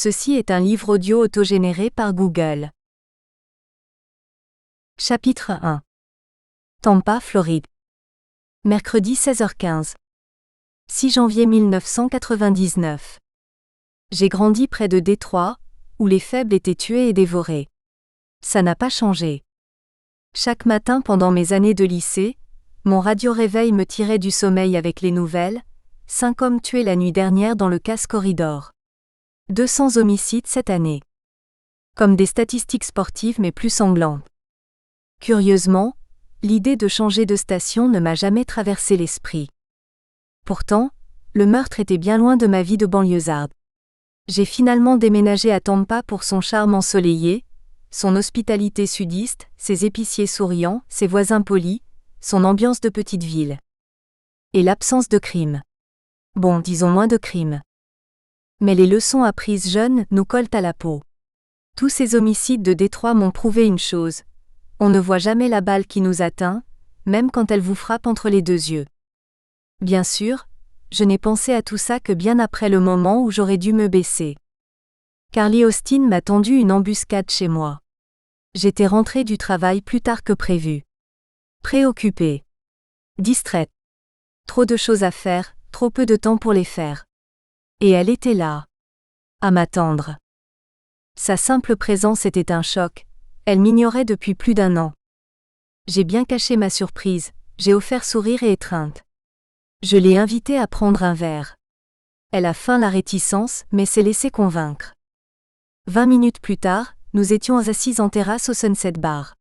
Ceci est un livre audio autogénéré par Google. Chapitre 1. Tampa, Floride. Mercredi 16h15. 6 janvier 1999. J'ai grandi près de Détroit, où les faibles étaient tués et dévorés. Ça n'a pas changé. Chaque matin pendant mes années de lycée, mon radio-réveil me tirait du sommeil avec les nouvelles. 5 hommes tués la nuit dernière dans le Cass Corridor. 200 homicides cette année. Comme des statistiques sportives mais plus sanglantes. Curieusement, l'idée de changer de station ne m'a jamais traversé l'esprit. Pourtant, le meurtre était bien loin de ma vie de banlieusarde. J'ai finalement déménagé à Tampa pour son charme ensoleillé, son hospitalité sudiste, ses épiciers souriants, ses voisins polis, son ambiance de petite ville. Et l'absence de crime. Bon, disons moins de crimes. Mais les leçons apprises jeunes nous collent à la peau. Tous ces homicides de Détroit m'ont prouvé une chose. On ne voit jamais la balle qui nous atteint, même quand elle vous frappe entre les deux yeux. Bien sûr, je n'ai pensé à tout ça que bien après le moment où j'aurais dû me baisser. Carly Austin m'a tendu une embuscade chez moi. J'étais rentrée du travail plus tard que prévu. Préoccupée. Distraite. Trop de choses à faire, trop peu de temps pour les faire. Et elle était là. À m'attendre. Sa simple présence était un choc, elle m'ignorait depuis plus d'1 an. J'ai bien caché ma surprise, j'ai offert sourire et étreinte. Je l'ai invitée à prendre un verre. Elle a feint la réticence, mais s'est laissée convaincre. 20 minutes plus tard, nous étions assises en terrasse au Sunset Bar.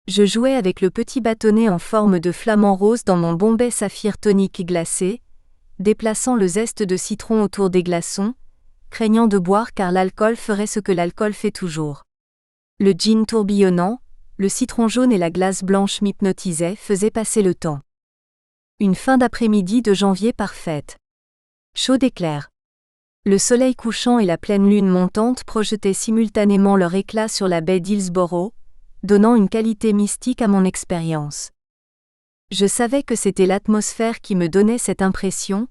Je jouais avec le petit bâtonnet en forme de flamant rose dans mon Bombay Saphir tonique glacé, déplaçant le zeste de citron autour des glaçons, craignant de boire car l'alcool ferait ce que l'alcool fait toujours. Le gin tourbillonnant, le citron jaune et la glace blanche m'hypnotisaient, faisaient passer le temps. Une fin d'après-midi de janvier parfaite. Chaud et clair. Le soleil couchant et la pleine lune montante projetaient simultanément leur éclat sur la baie d'Hillsborough, donnant une qualité mystique à mon expérience. Je savais que c'était l'atmosphère qui me donnait cette impression,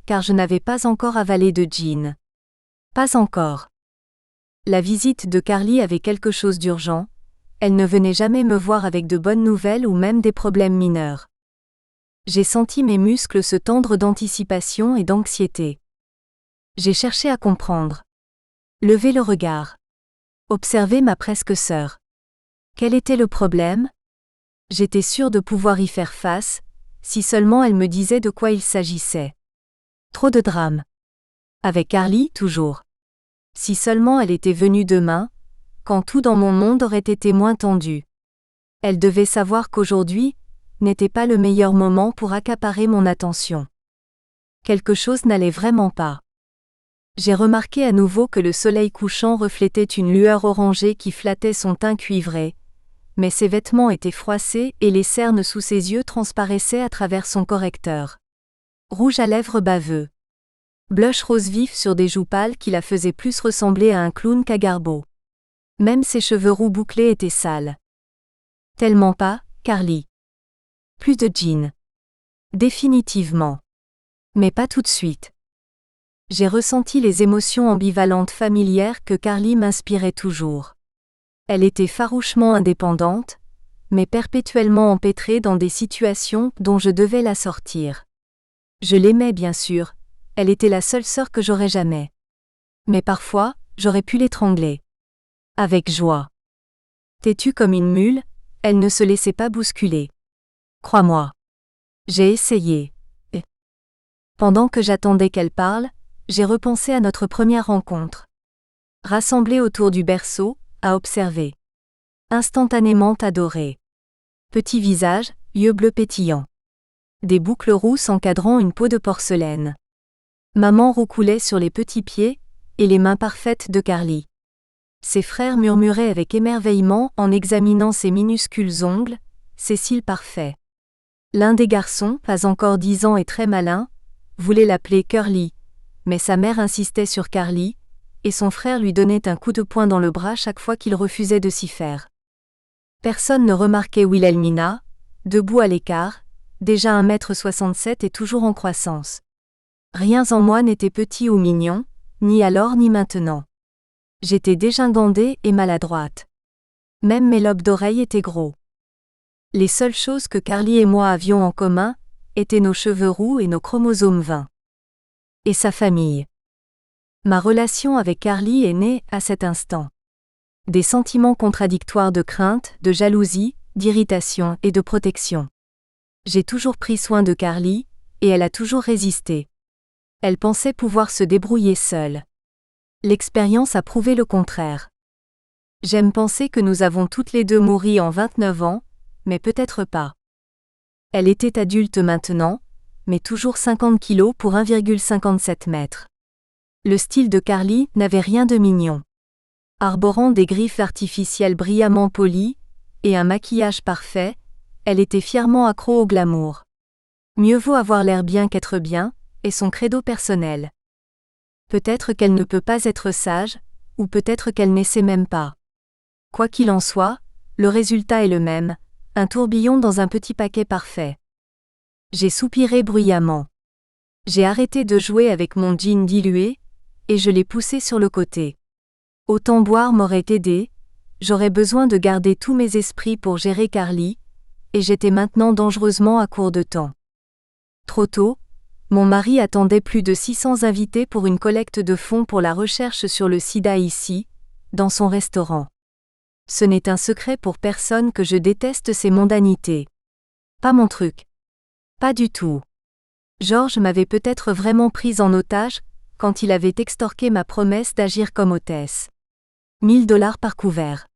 car je n'avais pas encore avalé de gin. Pas encore. La visite de Carly avait quelque chose d'urgent, elle ne venait jamais me voir avec de bonnes nouvelles ou même des problèmes mineurs. J'ai senti mes muscles se tendre d'anticipation et d'anxiété. J'ai cherché à comprendre. Lever le regard. Observer ma presque sœur. Quel était le problème ? J'étais sûre de pouvoir y faire face, si seulement elle me disait de quoi il s'agissait. Trop de drame. Avec Carly, toujours. Si seulement elle était venue demain, quand tout dans mon monde aurait été moins tendu. Elle devait savoir qu'aujourd'hui n'était pas le meilleur moment pour accaparer mon attention. Quelque chose n'allait vraiment pas. J'ai remarqué à nouveau que le soleil couchant reflétait une lueur orangée qui flattait son teint cuivré, mais ses vêtements étaient froissés et les cernes sous ses yeux transparaissaient à travers son correcteur. Rouge à lèvres baveux. Blush rose vif sur des joues pâles qui la faisaient plus ressembler à un clown qu'à Garbo. Même ses cheveux roux bouclés étaient sales. Tellement pas, Carly. Plus de gin. Définitivement. Mais pas tout de suite. J'ai ressenti les émotions ambivalentes familières que Carly m'inspirait toujours. Elle était farouchement indépendante, mais perpétuellement empêtrée dans des situations dont je devais la sortir. Je l'aimais bien sûr, elle était la seule sœur que j'aurais jamais. Mais parfois, j'aurais pu l'étrangler. Avec joie. Têtue comme une mule, elle ne se laissait pas bousculer. Crois-moi. J'ai essayé. Pendant que j'attendais qu'elle parle, j'ai repensé à notre première rencontre. Rassemblés autour du berceau, à observer. Instantanément adoré. Petit visage, yeux bleus pétillants. Des boucles rousses encadrant une peau de porcelaine. Maman roucoulait sur les petits pieds, et les mains parfaites de Carly. Ses frères murmuraient avec émerveillement en examinant ses minuscules ongles, ses cils parfaits. L'un des garçons, pas encore 10 ans et très malin, voulait l'appeler Curly, mais sa mère insistait sur Carly, et son frère lui donnait un coup de poing dans le bras chaque fois qu'il refusait de s'y faire. Personne ne remarquait Wilhelmina, debout à l'écart, déjà 1,67 m et toujours en croissance. Rien en moi n'était petit ou mignon, ni alors ni maintenant. J'étais dégingandée et maladroite. Même mes lobes d'oreilles étaient gros. Les seules choses que Carly et moi avions en commun étaient nos cheveux roux et nos chromosomes 20. Et sa famille. Ma relation avec Carly est née à cet instant. Des sentiments contradictoires de crainte, de jalousie, d'irritation et de protection. J'ai toujours pris soin de Carly, et elle a toujours résisté. Elle pensait pouvoir se débrouiller seule. L'expérience a prouvé le contraire. J'aime penser que nous avons toutes les deux mouru en 29 ans, mais peut-être pas. Elle était adulte maintenant, mais toujours 50 kilos pour 1,57 mètres. Le style de Carly n'avait rien de mignon. Arborant des griffes artificielles brillamment polies, et un maquillage parfait, elle était fièrement accro au glamour. Mieux vaut avoir l'air bien qu'être bien, est son credo personnel. Peut-être qu'elle ne peut pas être sage, ou peut-être qu'elle n'essaie même pas. Quoi qu'il en soit, le résultat est le même, un tourbillon dans un petit paquet parfait. J'ai soupiré bruyamment. J'ai arrêté de jouer avec mon jean dilué, et je l'ai poussé sur le côté. Autant boire m'aurait aidé, j'aurais besoin de garder tous mes esprits pour gérer Carly, et j'étais maintenant dangereusement à court de temps. Trop tôt, mon mari attendait plus de 600 invités pour une collecte de fonds pour la recherche sur le sida ici, dans son restaurant. Ce n'est un secret pour personne que je déteste ces mondanités. Pas mon truc. Pas du tout. George m'avait peut-être vraiment prise en otage, quand il avait extorqué ma promesse d'agir comme hôtesse. 1 000 $ par couvert.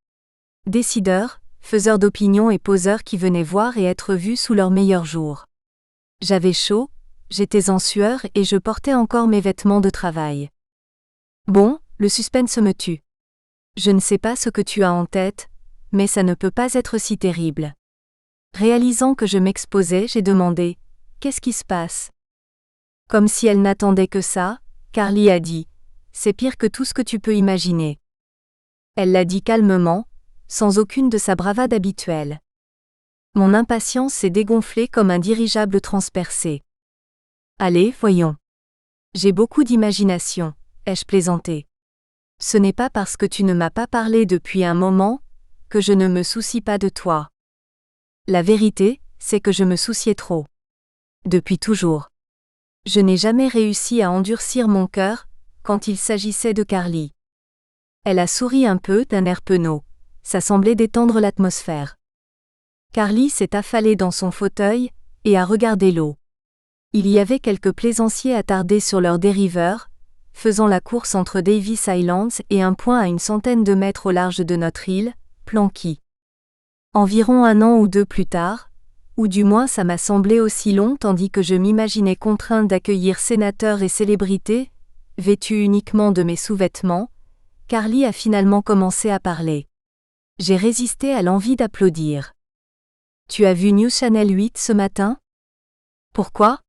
Décideurs, faiseurs d'opinion et poseurs qui venaient voir et être vus sous leur meilleur jour. J'avais chaud, j'étais en sueur et je portais encore mes vêtements de travail. Bon, le suspense me tue. Je ne sais pas ce que tu as en tête, mais ça ne peut pas être si terrible. Réalisant que je m'exposais, j'ai demandé « Qu'est-ce qui se passe ?» Comme si elle n'attendait que ça, Carly a dit « C'est pire que tout ce que tu peux imaginer. » Elle l'a dit calmement, sans aucune de sa bravade habituelle. Mon impatience s'est dégonflée comme un dirigeable transpercé. Allez, voyons. J'ai beaucoup d'imagination, ai-je plaisanté. Ce n'est pas parce que tu ne m'as pas parlé depuis un moment que je ne me soucie pas de toi. La vérité, c'est que je me souciais trop. Depuis toujours. Je n'ai jamais réussi à endurcir mon cœur quand il s'agissait de Carly. Elle a souri un peu d'un air penaud. Ça semblait détendre l'atmosphère. Carly s'est affalée dans son fauteuil et a regardé l'eau. Il y avait quelques plaisanciers attardés sur leurs dériveurs, faisant la course entre Davis Islands et un point à une centaine de mètres au large de notre île, Planqui. Environ 1 an ou 2 plus tard, ou du moins ça m'a semblé aussi long tandis que je m'imaginais contrainte d'accueillir sénateurs et célébrités, vêtus uniquement de mes sous-vêtements, Carly a finalement commencé à parler. J'ai résisté à l'envie d'applaudir. Tu as vu News Channel 8 ce matin ? Pourquoi ?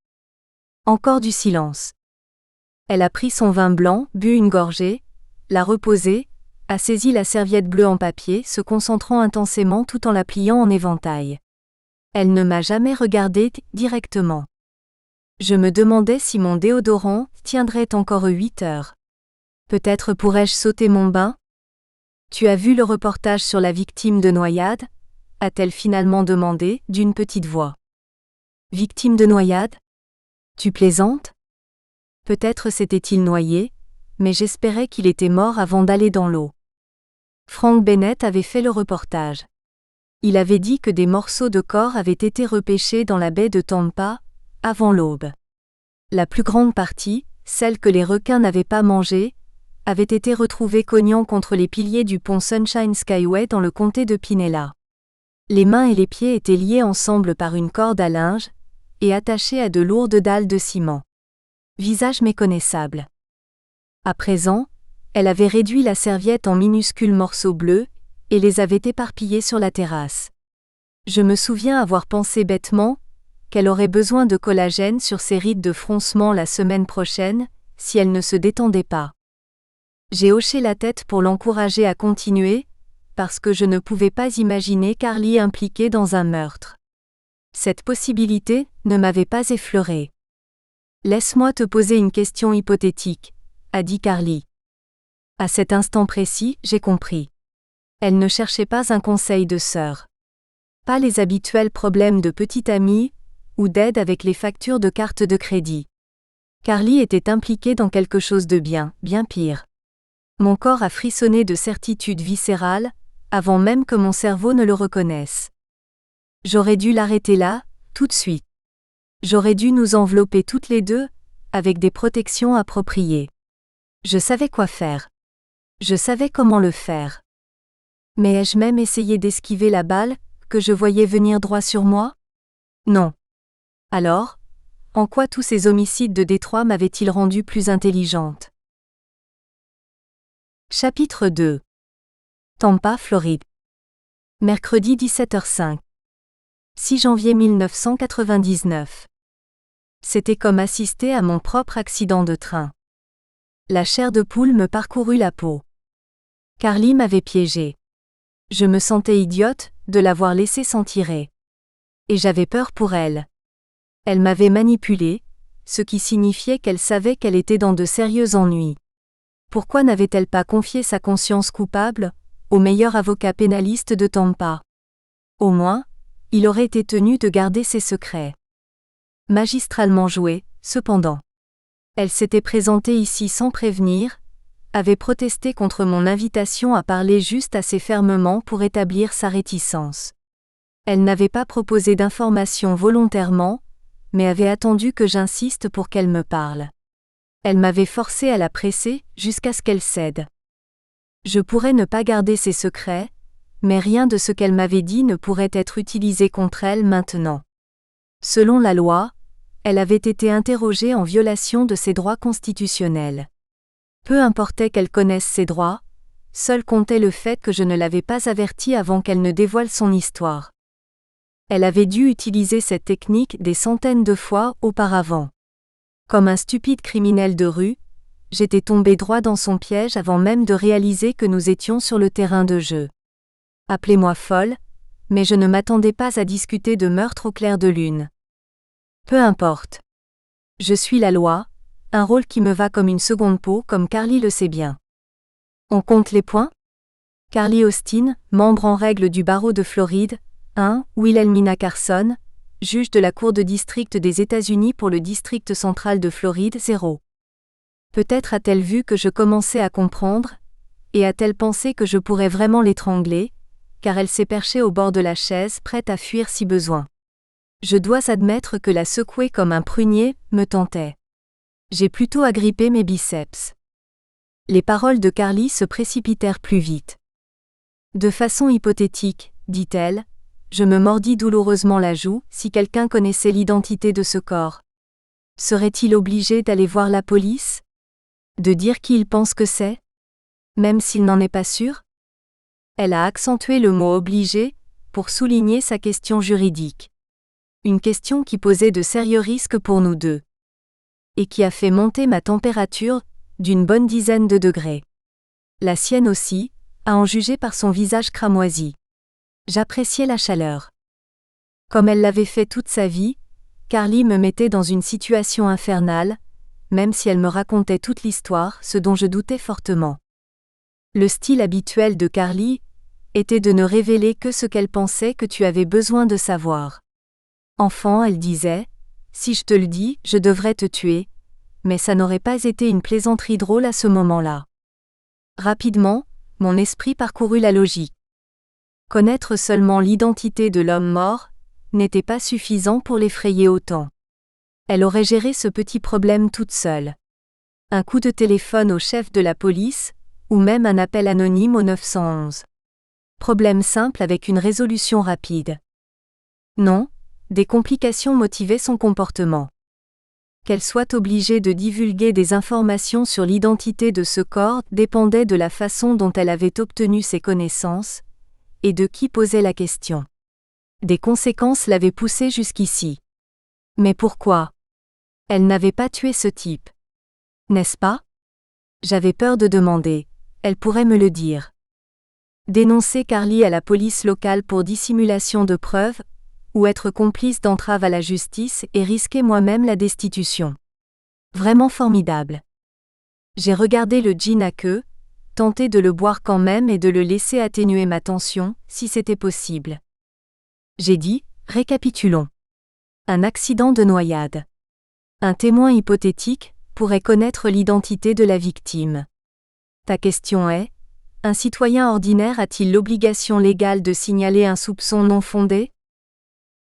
Encore du silence. Elle a pris son vin blanc, bu une gorgée, l'a reposé, a saisi la serviette bleue en papier, se concentrant intensément tout en la pliant en éventail. Elle ne m'a jamais regardé directement. Je me demandais si mon déodorant tiendrait encore 8 heures. Peut-être pourrais-je sauter mon bain ? Tu as vu le reportage sur la victime de noyade ? A-t-elle finalement demandé, d'une petite voix. Victime de noyade ? Tu plaisantes ? Peut-être s'était-il noyé, mais j'espérais qu'il était mort avant d'aller dans l'eau. Frank Bennett avait fait le reportage. Il avait dit que des morceaux de corps avaient été repêchés dans la baie de Tampa, avant l'aube. La plus grande partie, celle que les requins n'avaient pas mangée, avait été retrouvée cognant contre les piliers du pont Sunshine Skyway dans le comté de Pinella. Les mains et les pieds étaient liés ensemble par une corde à linge, et attachés à de lourdes dalles de ciment. Visage méconnaissable. À présent, elle avait réduit la serviette en minuscules morceaux bleus, et les avait éparpillés sur la terrasse. Je me souviens avoir pensé bêtement qu'elle aurait besoin de collagène sur ses rides de froncement la semaine prochaine, si elle ne se détendait pas. J'ai hoché la tête pour l'encourager à continuer, parce que je ne pouvais pas imaginer Carly impliquée dans un meurtre. Cette possibilité ne m'avait pas effleurée. « Laisse-moi te poser une question hypothétique », a dit Carly. À cet instant précis, j'ai compris. Elle ne cherchait pas un conseil de sœur. Pas les habituels problèmes de petite amie, ou d'aide avec les factures de carte de crédit. Carly était impliquée dans quelque chose de bien pire. Mon corps a frissonné de certitude viscérale, avant même que mon cerveau ne le reconnaisse. J'aurais dû l'arrêter là, tout de suite. J'aurais dû nous envelopper toutes les deux, avec des protections appropriées. Je savais quoi faire. Je savais comment le faire. Mais ai-je même essayé d'esquiver la balle, que je voyais venir droit sur moi? Non. Alors, en quoi tous ces homicides de Détroit m'avaient-ils rendue plus intelligente? Chapitre 2. Tampa, Floride. Mercredi 17h05. 6 janvier 1999. C'était comme assister à mon propre accident de train. La chair de poule me parcourut la peau. Carly m'avait piégée. Je me sentais idiote de l'avoir laissée s'en tirer. Et j'avais peur pour elle. Elle m'avait manipulée, ce qui signifiait qu'elle savait qu'elle était dans de sérieux ennuis. Pourquoi n'avait-elle pas confié sa conscience coupable au meilleur avocat pénaliste de Tampa? Au moins, il aurait été tenu de garder ses secrets. Magistralement joué, cependant. Elle s'était présentée ici sans prévenir, avait protesté contre mon invitation à parler juste assez fermement pour établir sa réticence. Elle n'avait pas proposé d'informations volontairement, mais avait attendu que j'insiste pour qu'elle me parle. Elle m'avait forcé à la presser, jusqu'à ce qu'elle cède. Je pourrais ne pas garder ses secrets, mais rien de ce qu'elle m'avait dit ne pourrait être utilisé contre elle maintenant. Selon la loi, elle avait été interrogée en violation de ses droits constitutionnels. Peu importait qu'elle connaisse ses droits, seul comptait le fait que je ne l'avais pas avertie avant qu'elle ne dévoile son histoire. Elle avait dû utiliser cette technique des centaines de fois auparavant. Comme un stupide criminel de rue, j'étais tombé droit dans son piège avant même de réaliser que nous étions sur le terrain de jeu. Appelez-moi folle, mais je ne m'attendais pas à discuter de meurtre au clair de lune. Peu importe. Je suis la loi, un rôle qui me va comme une seconde peau comme Carly le sait bien. On compte les points? Carly Austin, membre en règle du barreau de Floride, 1. Wilhelmina Carson, juge de la Cour de district des États-Unis pour le district central de Floride, 0. Peut-être a-t-elle vu que je commençais à comprendre, et a-t-elle pensé que je pourrais vraiment l'étrangler, car elle s'est perchée au bord de la chaise, prête à fuir si besoin. Je dois admettre que la secouer comme un prunier me tentait. J'ai plutôt agrippé mes biceps. Les paroles de Carly se précipitèrent plus vite. De façon hypothétique, dit-elle, je me mordis douloureusement la joue, si quelqu'un connaissait l'identité de ce corps. Serait-il obligé d'aller voir la police? De dire qui il pense que c'est? Même s'il n'en est pas sûr? Elle a accentué le mot obligé, pour souligner sa question juridique. Une question qui posait de sérieux risques pour nous deux. Et qui a fait monter ma température d'une bonne dizaine de degrés. La sienne aussi, à en juger par son visage cramoisi. J'appréciais la chaleur. Comme elle l'avait fait toute sa vie, Carly me mettait dans une situation infernale, même si elle me racontait toute l'histoire, ce dont je doutais fortement. Le style habituel de Carly était de ne révéler que ce qu'elle pensait que tu avais besoin de savoir. Enfant, elle disait, si je te le dis, je devrais te tuer, mais ça n'aurait pas été une plaisanterie drôle à ce moment-là. Rapidement, mon esprit parcourut la logique. Connaître seulement l'identité de l'homme mort n'était pas suffisant pour l'effrayer autant. Elle aurait géré ce petit problème toute seule. Un coup de téléphone au chef de la police, ou même un appel anonyme au 911. Problème simple avec une résolution rapide. Non, des complications motivaient son comportement. Qu'elle soit obligée de divulguer des informations sur l'identité de ce corps dépendait de la façon dont elle avait obtenu ces connaissances, et de qui posait la question. Des conséquences l'avaient poussée jusqu'ici. Mais pourquoi? Elle n'avait pas tué ce type. N'est-ce pas? J'avais peur de demander, elle pourrait me le dire. Dénoncer Carly à la police locale pour dissimulation de preuves, ou être complice d'entrave à la justice et risquer moi-même la destitution. Vraiment formidable. J'ai regardé le jean à queue, tenter de le boire quand même et de le laisser atténuer ma tension, si c'était possible. J'ai dit, récapitulons. Un accident de noyade. Un témoin hypothétique pourrait connaître l'identité de la victime. Ta question est, un citoyen ordinaire a-t-il l'obligation légale de signaler un soupçon non fondé?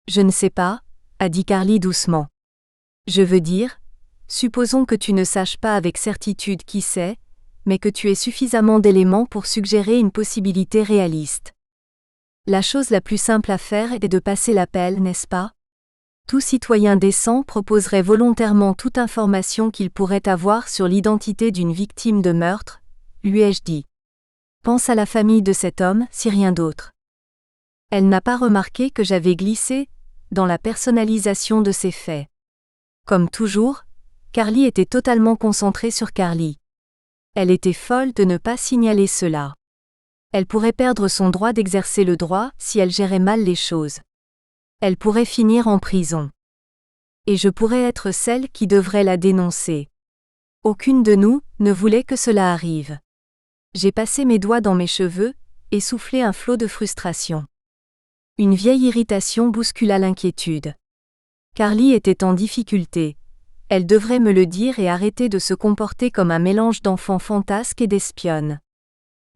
Je ne sais pas, a dit Carly doucement. Je veux dire, supposons que tu ne saches pas avec certitude qui c'est, mais que tu aies suffisamment d'éléments pour suggérer une possibilité réaliste. La chose la plus simple à faire est de passer l'appel, n'est-ce pas? Tout citoyen décent proposerait volontairement toute information qu'il pourrait avoir sur l'identité d'une victime de meurtre, lui ai-je dit. Pense à la famille de cet homme, si rien d'autre. Elle n'a pas remarqué que j'avais glissé dans la personnalisation de ces faits. Comme toujours, Carly était totalement concentrée sur Carly. Elle était folle de ne pas signaler cela. Elle pourrait perdre son droit d'exercer le droit si elle gérait mal les choses. Elle pourrait finir en prison. Et je pourrais être celle qui devrait la dénoncer. Aucune de nous ne voulait que cela arrive. J'ai passé mes doigts dans mes cheveux et soufflé un flot de frustration. Une vieille irritation bouscula l'inquiétude. Carly était en difficulté. Elle devrait me le dire et arrêter de se comporter comme un mélange d'enfant fantasque et d'espionne.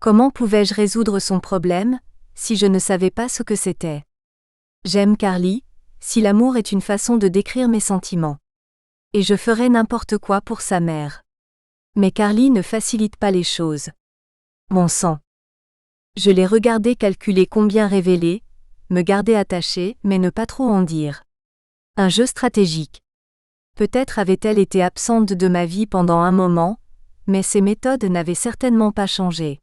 Comment pouvais-je résoudre son problème, si je ne savais pas ce que c'était? J'aime Carly, si l'amour est une façon de décrire mes sentiments. Et je ferais n'importe quoi pour sa mère. Mais Carly ne facilite pas les choses. Mon sang. Je l'ai regardé calculer combien révéler, me garder attaché, mais ne pas trop en dire. Un jeu stratégique. Peut-être avait-elle été absente de ma vie pendant un moment, mais ses méthodes n'avaient certainement pas changé.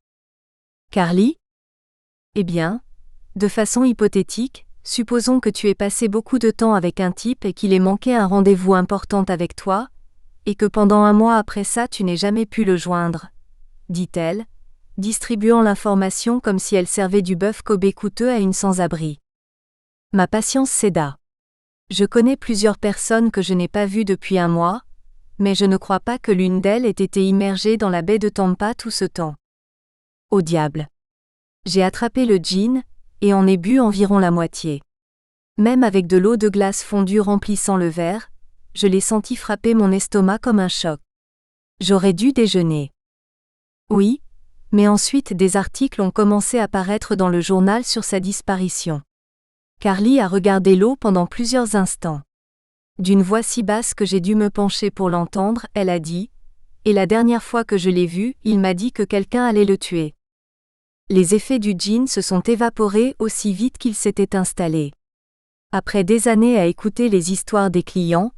Carly? Eh bien, de façon hypothétique, supposons que tu aies passé beaucoup de temps avec un type et qu'il ait manqué un rendez-vous important avec toi, et que pendant un mois après ça tu n'aies jamais pu le joindre, dit-elle, distribuant l'information comme si elle servait du bœuf Kobe coûteux à une sans-abri. Ma patience céda. Je connais plusieurs personnes que je n'ai pas vues depuis un mois, mais je ne crois pas que l'une d'elles ait été immergée dans la baie de Tampa tout ce temps. Au diable. J'ai attrapé le gin, et en ai bu environ la moitié. Même avec de l'eau de glace fondue remplissant le verre, je l'ai senti frapper mon estomac comme un choc. J'aurais dû déjeuner. Oui, mais ensuite des articles ont commencé à paraître dans le journal sur sa disparition. Carly a regardé l'eau pendant plusieurs instants. D'une voix si basse que j'ai dû me pencher pour l'entendre, elle a dit, « Et la dernière fois que je l'ai vu, il m'a dit que quelqu'un allait le tuer. » Les effets du gin se sont évaporés aussi vite qu'il s'était installé. Après des années à écouter les histoires des clients,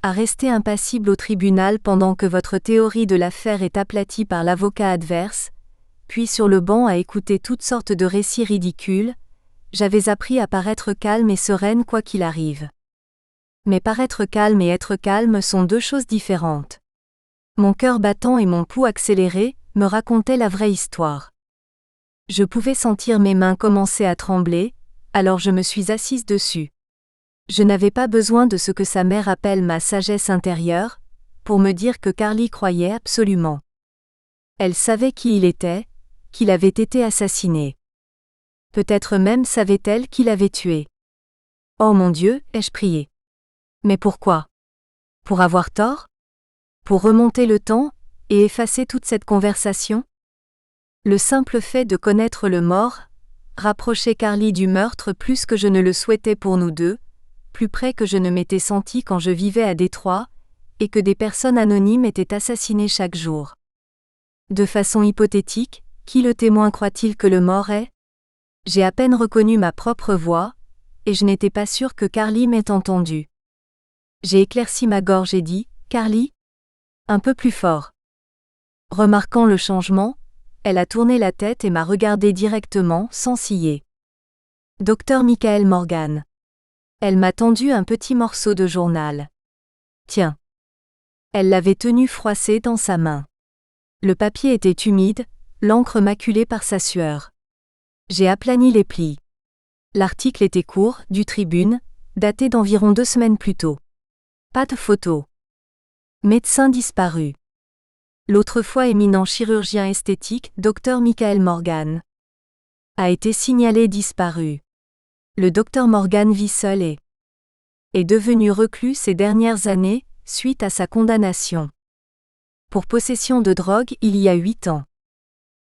à rester impassible au tribunal pendant que votre théorie de l'affaire est aplatie par l'avocat adverse, puis sur le banc à écouter toutes sortes de récits ridicules, j'avais appris à paraître calme et sereine quoi qu'il arrive. Mais paraître calme et être calme sont deux choses différentes. Mon cœur battant et mon pouls accéléré me racontaient la vraie histoire. Je pouvais sentir mes mains commencer à trembler, alors je me suis assise dessus. Je n'avais pas besoin de ce que sa mère appelle ma sagesse intérieure, pour me dire que Carly croyait absolument. Elle savait qui il était, qu'il avait été assassiné. Peut-être même savait-elle qui l'avait tué. Oh mon Dieu, ai-je prié. Mais pourquoi? Pour avoir tort? Pour remonter le temps, et effacer toute cette conversation? Le simple fait de connaître le mort rapprochait Carly du meurtre plus que je ne le souhaitais pour nous deux, plus près que je ne m'étais senti quand je vivais à Détroit, et que des personnes anonymes étaient assassinées chaque jour. De façon hypothétique, qui le témoin croit-il que le mort est? J'ai à peine reconnu ma propre voix, et je n'étais pas sûre que Carly m'ait entendu. J'ai éclairci ma gorge et dit, « Carly ?» Un peu plus fort. Remarquant le changement, elle a tourné la tête et m'a regardé directement, sans ciller. « Dr Michael Morgan. » Elle m'a tendu un petit morceau de journal. Tiens. Elle l'avait tenu froissé dans sa main. Le papier était humide, l'encre maculée par sa sueur. J'ai aplani les plis. L'article était court, du Tribune, daté d'environ 2 semaines plus tôt. Pas de photo. Médecin disparu. L'autrefois éminent chirurgien esthétique, Dr Michael Morgan, a été signalé disparu. Le Dr Morgan vit seul et est devenu reclus ces dernières années, suite à sa condamnation pour possession de drogue il y a 8 ans.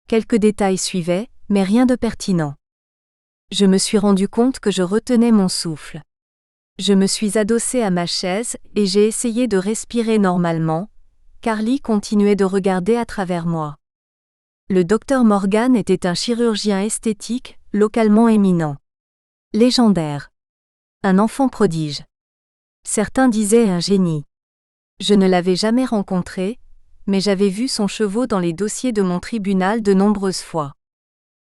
Quelques détails suivaient, mais rien de pertinent. Je me suis rendu compte que je retenais mon souffle. Je me suis adossé à ma chaise et j'ai essayé de respirer normalement. Carly continuait de regarder à travers moi. Le Dr Morgan était un chirurgien esthétique, localement éminent. Légendaire. Un enfant prodige. Certains disaient un génie. Je ne l'avais jamais rencontré, mais j'avais vu son chevau dans les dossiers de mon tribunal de nombreuses fois.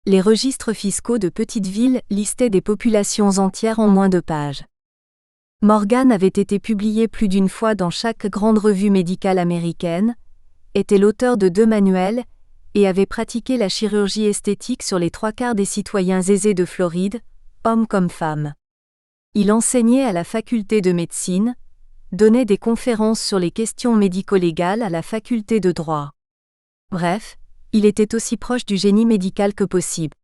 Les registres fiscaux de petites villes listaient des populations entières en moins de pages. Morgan avait été publié plus d'une fois dans chaque grande revue médicale américaine, était l'auteur de 2 manuels, et avait pratiqué la chirurgie esthétique sur les 3/4 des citoyens aisés de Floride, hommes comme femmes. Il enseignait à la faculté de médecine, donnait des conférences sur les questions médico-légales à la faculté de droit. Bref, il était aussi proche du génie médical que possible.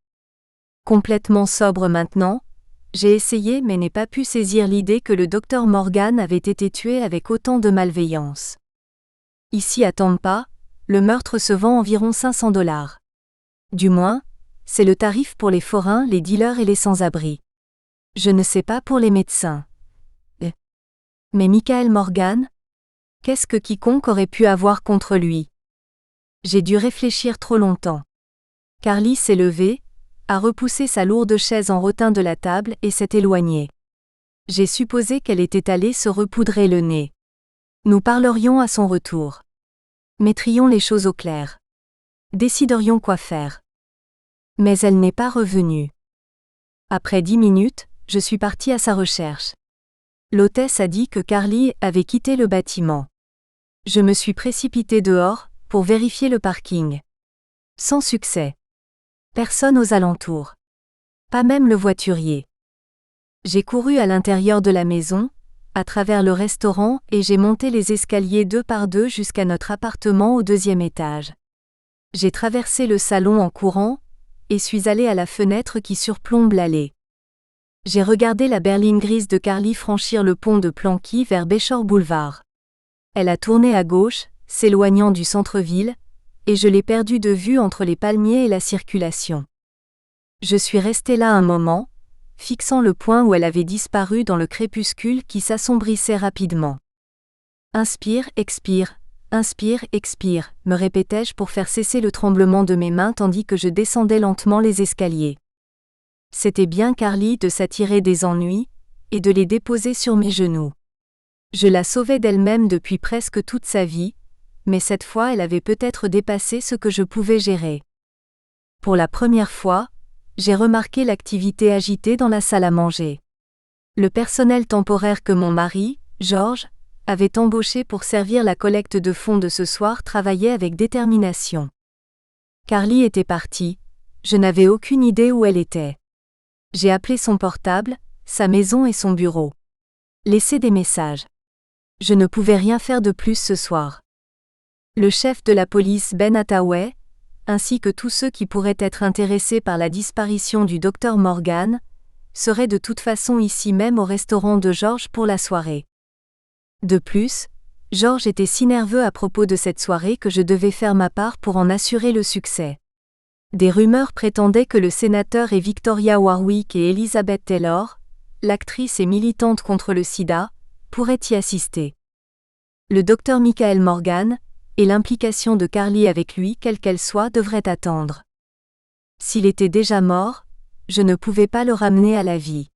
Complètement sobre maintenant, j'ai essayé mais n'ai pas pu saisir l'idée que le Dr Morgan avait été tué avec autant de malveillance. Ici à Tampa, le meurtre se vend environ $500. Du moins, c'est le tarif pour les forains, les dealers et les sans-abri. Je ne sais pas pour les médecins. Mais Michael Morgan? Qu'est-ce que quiconque aurait pu avoir contre lui? J'ai dû réfléchir trop longtemps. Carly s'est levée, a repoussé sa lourde chaise en rotin de la table et s'est éloignée. J'ai supposé qu'elle était allée se repoudrer le nez. Nous parlerions à son retour. Mettrions les choses au clair. Déciderions quoi faire. Mais elle n'est pas revenue. Après 10 minutes, je suis parti à sa recherche. L'hôtesse a dit que Carly avait quitté le bâtiment. Je me suis précipité dehors, pour vérifier le parking. Sans succès. Personne aux alentours. Pas même le voiturier. J'ai couru à l'intérieur de la maison, à travers le restaurant et j'ai monté les escaliers 2 par 2 jusqu'à notre appartement au 2e étage. J'ai traversé le salon en courant, et suis allé à la fenêtre qui surplombe l'allée. J'ai regardé la berline grise de Carly franchir le pont de Planky vers Bayshore Boulevard. Elle a tourné à gauche, s'éloignant du centre-ville, et je l'ai perdue de vue entre les palmiers et la circulation. Je suis resté là un moment, fixant le point où elle avait disparu dans le crépuscule qui s'assombrissait rapidement. Inspire, expire, me répétais-je pour faire cesser le tremblement de mes mains tandis que je descendais lentement les escaliers. C'était bien Carly de s'attirer des ennuis, et de les déposer sur mes genoux. Je la sauvais d'elle-même depuis presque toute sa vie, mais cette fois elle avait peut-être dépassé ce que je pouvais gérer. Pour la première fois, j'ai remarqué l'activité agitée dans la salle à manger. Le personnel temporaire que mon mari, George, avait embauché pour servir la collecte de fonds de ce soir travaillait avec détermination. Carly était partie, je n'avais aucune idée où elle était. J'ai appelé son portable, sa maison et son bureau. Laissé des messages. Je ne pouvais rien faire de plus ce soir. Le chef de la police Ben Hathaway, ainsi que tous ceux qui pourraient être intéressés par la disparition du Dr Morgan, seraient de toute façon ici même au restaurant de George pour la soirée. De plus, George était si nerveux à propos de cette soirée que je devais faire ma part pour en assurer le succès. Des rumeurs prétendaient que le sénateur et Victoria Warwick et Elizabeth Taylor, l'actrice et militante contre le sida, pourraient y assister. Le Dr Michael Morgan, et l'implication de Carly avec lui quelle qu'elle soit devrait attendre. S'il était déjà mort, je ne pouvais pas le ramener à la vie.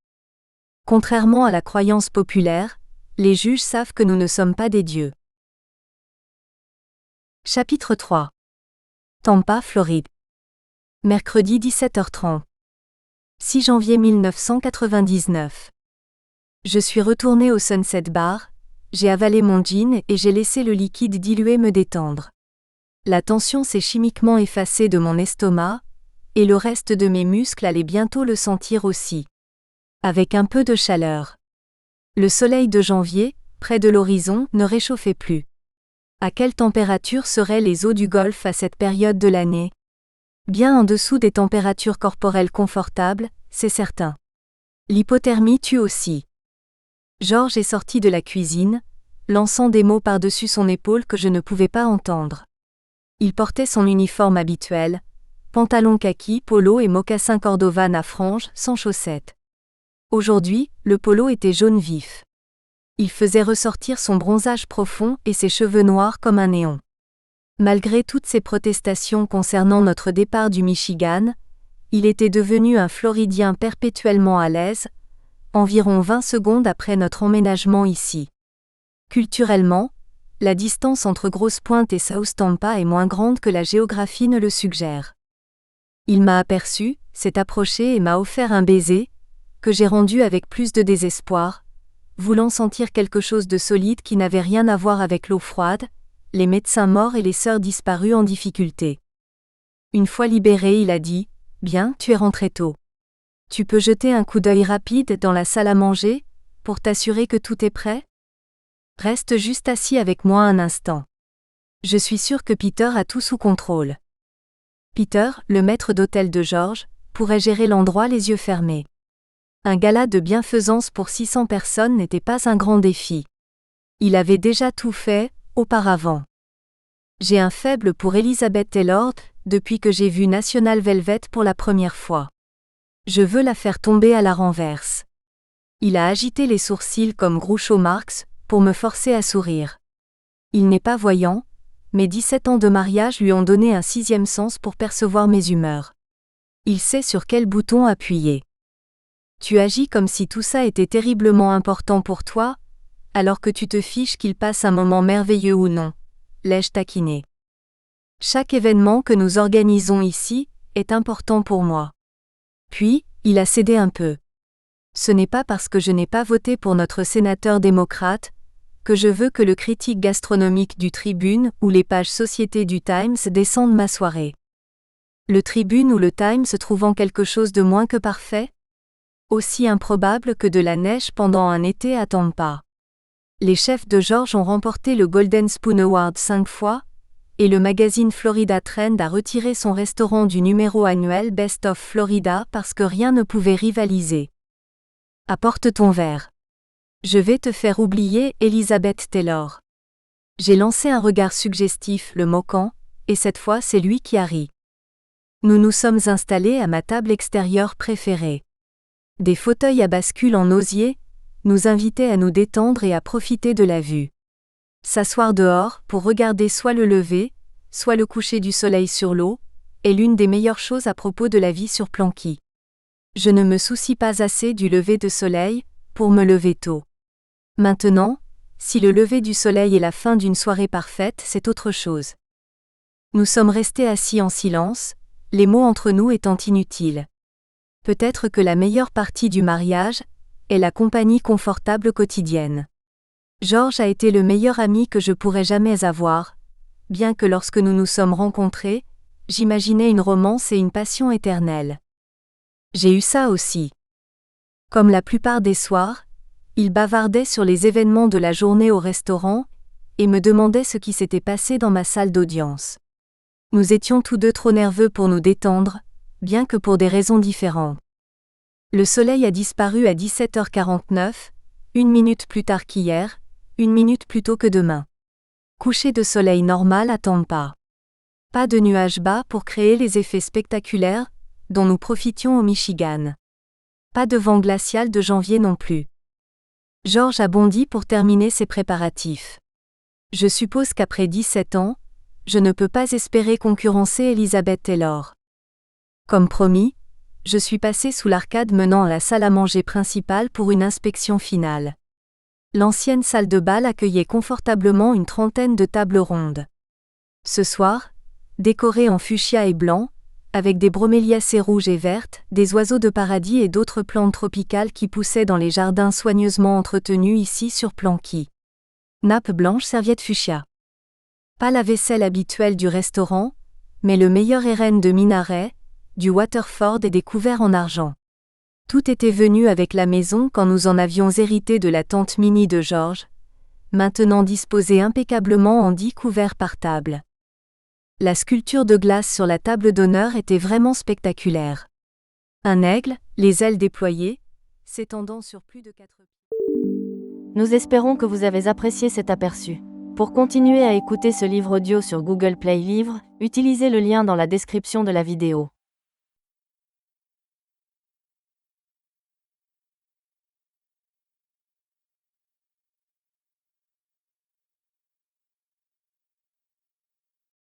Contrairement à la croyance populaire, les juges savent que nous ne sommes pas des dieux. Chapitre 3. Tampa, Floride. Mercredi 17h30. 6 janvier 1999. Je suis retourné au Sunset Bar, j'ai avalé mon gin et j'ai laissé le liquide dilué me détendre. La tension s'est chimiquement effacée de mon estomac, et le reste de mes muscles allait bientôt le sentir aussi. Avec un peu de chaleur. Le soleil de janvier, près de l'horizon, ne réchauffait plus. À quelle température seraient les eaux du Golfe à cette période de l'année? Bien en dessous des températures corporelles confortables, c'est certain. L'hypothermie tue aussi. Georges est sorti de la cuisine, lançant des mots par-dessus son épaule que je ne pouvais pas entendre. Il portait son uniforme habituel, pantalon kaki, polo et mocassin cordovan à franges, sans chaussettes. Aujourd'hui, le polo était jaune vif. Il faisait ressortir son bronzage profond et ses cheveux noirs comme un néon. Malgré toutes ses protestations concernant notre départ du Michigan, il était devenu un Floridien perpétuellement à l'aise, environ 20 secondes après notre emménagement ici. Culturellement, la distance entre Grosse Pointe et South Tampa est moins grande que la géographie ne le suggère. Il m'a aperçu, s'est approché et m'a offert un baiser, que j'ai rendu avec plus de désespoir, voulant sentir quelque chose de solide qui n'avait rien à voir avec l'eau froide, les médecins morts et les sœurs disparues en difficulté. Une fois libéré, il a dit « Bien, tu es rentré tôt. Tu peux jeter un coup d'œil rapide dans la salle à manger, pour t'assurer que tout est prêt? Reste juste assis avec moi un instant. Je suis sûr que Peter a tout sous contrôle. » Peter, le maître d'hôtel de Georges, pourrait gérer l'endroit les yeux fermés. Un gala de bienfaisance pour 600 personnes n'était pas un grand défi. Il avait déjà tout fait, auparavant. J'ai un faible pour Elizabeth Taylor, depuis que j'ai vu National Velvet pour la première fois. Je veux la faire tomber à la renverse. Il a agité les sourcils comme Groucho Marx, pour me forcer à sourire. Il n'est pas voyant, mais 17 ans de mariage lui ont donné un 6e sens pour percevoir mes humeurs. Il sait sur quel bouton appuyer. Tu agis comme si tout ça était terriblement important pour toi, alors que tu te fiches qu'il passe un moment merveilleux ou non, l'ai-je taquiné. Chaque événement que nous organisons ici est important pour moi. Puis, il a cédé un peu. Ce n'est pas parce que je n'ai pas voté pour notre sénateur démocrate que je veux que le critique gastronomique du Tribune ou les pages société du Times descendent ma soirée. Le Tribune ou le Times trouvant quelque chose de moins que parfait? Aussi improbable que de la neige pendant un été à Tampa. Les chefs de Georges ont remporté le Golden Spoon Award 5 fois, et le magazine Florida Trend a retiré son restaurant du numéro annuel Best of Florida parce que rien ne pouvait rivaliser. Apporte ton verre. Je vais te faire oublier Elizabeth Taylor. J'ai lancé un regard suggestif, le moquant, et cette fois c'est lui qui a ri. Nous nous sommes installés à ma table extérieure préférée. Des fauteuils à bascule en osier nous invitaient à nous détendre et à profiter de la vue. S'asseoir dehors pour regarder soit le lever, soit le coucher du soleil sur l'eau, est l'une des meilleures choses à propos de la vie sur Planqui. Je ne me soucie pas assez du lever de soleil, pour me lever tôt. Maintenant, si le lever du soleil est la fin d'une soirée parfaite, c'est autre chose. Nous sommes restés assis en silence, les mots entre nous étant inutiles. Peut-être que la meilleure partie du mariage est la compagnie confortable quotidienne. Georges a été le meilleur ami que je pourrais jamais avoir, bien que lorsque nous nous sommes rencontrés, j'imaginais une romance et une passion éternelle. J'ai eu ça aussi. Comme la plupart des soirs, il bavardait sur les événements de la journée au restaurant, et me demandait ce qui s'était passé dans ma salle d'audience. Nous étions tous deux trop nerveux pour nous détendre, bien que pour des raisons différentes. Le soleil a disparu à 17h49, 1 minute plus tard qu'hier, 1 minute plus tôt que demain. Coucher de soleil normal à Tampa. Pas de nuages bas pour créer les effets spectaculaires dont nous profitions au Michigan. Pas de vent glacial de janvier non plus. Georges a bondi pour terminer ses préparatifs. Je suppose qu'après 17 ans, je ne peux pas espérer concurrencer Elizabeth Taylor. Comme promis, je suis passé sous l'arcade menant à la salle à manger principale pour une inspection finale. L'ancienne salle de bal accueillait confortablement une trentaine de tables rondes. Ce soir, décorée en fuchsia et blanc, avec des broméliacées rouges et vertes, des oiseaux de paradis et d'autres plantes tropicales qui poussaient dans les jardins soigneusement entretenus ici sur Planqui. Nappe blanche, serviette fuchsia. Pas la vaisselle habituelle du restaurant, mais le meilleur hérène de minaret, du Waterford et des couverts en argent. Tout était venu avec la maison quand nous en avions hérité de la tante Minnie de Georges, maintenant disposée impeccablement en 10 couverts par table. La sculpture de glace sur la table d'honneur était vraiment spectaculaire. Un aigle, les ailes déployées, s'étendant sur plus de 4 pieds. Nous espérons que vous avez apprécié cet aperçu. Pour continuer à écouter ce livre audio sur Google Play Livres, utilisez le lien dans la description de la vidéo.